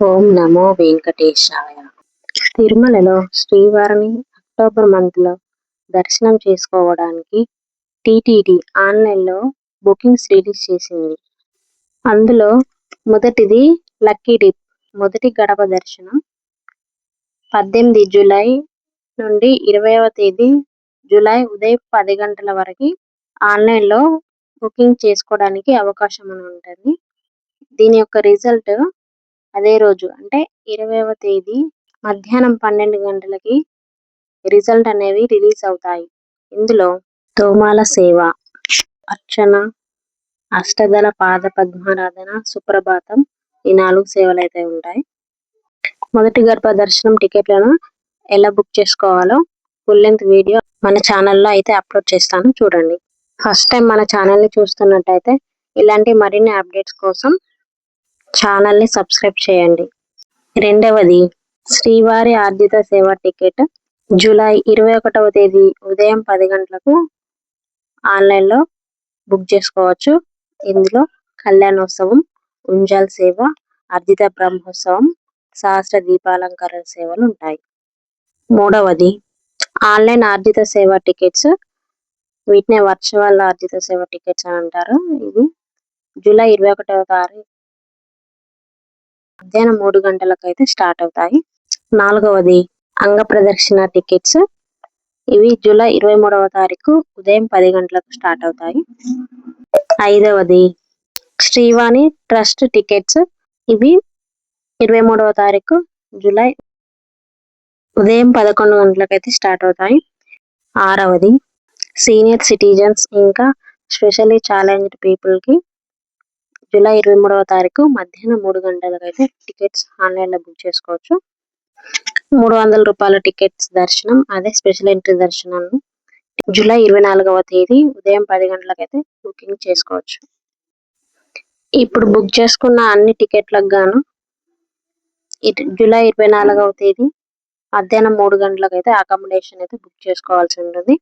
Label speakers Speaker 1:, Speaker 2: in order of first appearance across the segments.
Speaker 1: ఓం నమో వెంకటేశాయ. తిరుమలలో శ్రీవారిని అక్టోబర్ మంత్లో దర్శనం చేసుకోవడానికి టీటీడీ ఆన్లైన్లో బుకింగ్స్ రిలీజ్ చేసింది. అందులో మొదటిది లక్కీ డిప్, మొదటి గడప దర్శనం 18 జూలై నుండి 20వ తేదీ జూలై ఉదయం 10 గంటల వరకు ఆన్లైన్లో బుకింగ్ చేసుకోవడానికి అవకాశం ఉంటుంది. దీని యొక్క రిజల్ట్ అదే రోజు అంటే 20వ తేదీ మధ్యాహ్నం 12 గంటలకి రిజల్ట్ అనేవి రిలీజ్ అవుతాయి. ఇందులో తోమాల సేవ, అర్చన, అష్టదళ పాద పద్మారాధన, సుప్రభాతం ఈ 4 సేవలు అయితే ఉంటాయి. మొదటి గర్భ దర్శనం టికెట్లను ఎలా బుక్ చేసుకోవాలో ఫుల్ లెంత్ వీడియో మన ఛానల్లో అయితే అప్లోడ్ చేస్తాను, చూడండి. ఫస్ట్ టైం మన ఛానల్ని చూస్తున్నట్టయితే ఇలాంటి మరిన్ని అప్డేట్స్ కోసం ఛానల్ని సబ్స్క్రైబ్ చేయండి. రెండవది శ్రీవారి ఆర్జిత సేవ టికెట్ జూలై 21వ తేదీ ఉదయం 10 గంటలకు ఆన్లైన్లో బుక్ చేసుకోవచ్చు. ఇందులో కళ్యాణోత్సవం, ఉంజాల్ సేవ, అర్జిత బ్రహ్మోత్సవం, సహస్ర దీపాలంకరణ సేవలు ఉంటాయి. మూడవది ఆన్లైన్ ఆర్జిత సేవ టికెట్స్, వీటిని వర్చువల్ ఆర్జిత సేవ టికెట్స్ అని అంటారు. ఇది జూలై 21వ తారీఖు మధ్యాహ్నం 3 గంటలకు అయితే స్టార్ట్ అవుతాయి. నాలుగవది అంగ ప్రదక్షిణ టికెట్స్, ఇవి జూలై 23వ తారీఖు ఉదయం 10 గంటలకు స్టార్ట్ అవుతాయి. ఐదవది శ్రీవాణి ట్రస్ట్ టికెట్స్, ఇవి 23వ తారీఖు జూలై ఉదయం 11 గంటలకు అయితే స్టార్ట్ అవుతాయి. ఆరవది సీనియర్ సిటిజన్స్ ఇంకా స్పెషల్లీ ఛాలెంజ్డ్ పీపుల్కి జూలై 23వ తారీఖు మధ్యాహ్నం 3 గంటలకు అయితే టికెట్స్ ఆన్లైన్లో బుక్ చేసుకోవచ్చు. 300 రూపాయల టికెట్స్ దర్శనం, అదే స్పెషల్ ఎంట్రీ దర్శనం జూలై 24వ తేదీ ఉదయం 10 గంటలకైతే బుకింగ్ చేసుకోవచ్చు. ఇప్పుడు బుక్ చేసుకున్న అన్ని టికెట్లకు గాను జూలై 24వ తేదీ మధ్యాహ్నం 3 గంటలకు అయితే అకామిడేషన్ అయితే బుక్ చేసుకోవాల్సి ఉంటుంది.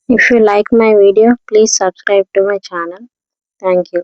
Speaker 1: If you like my video, please subscribe to my channel. Thank you.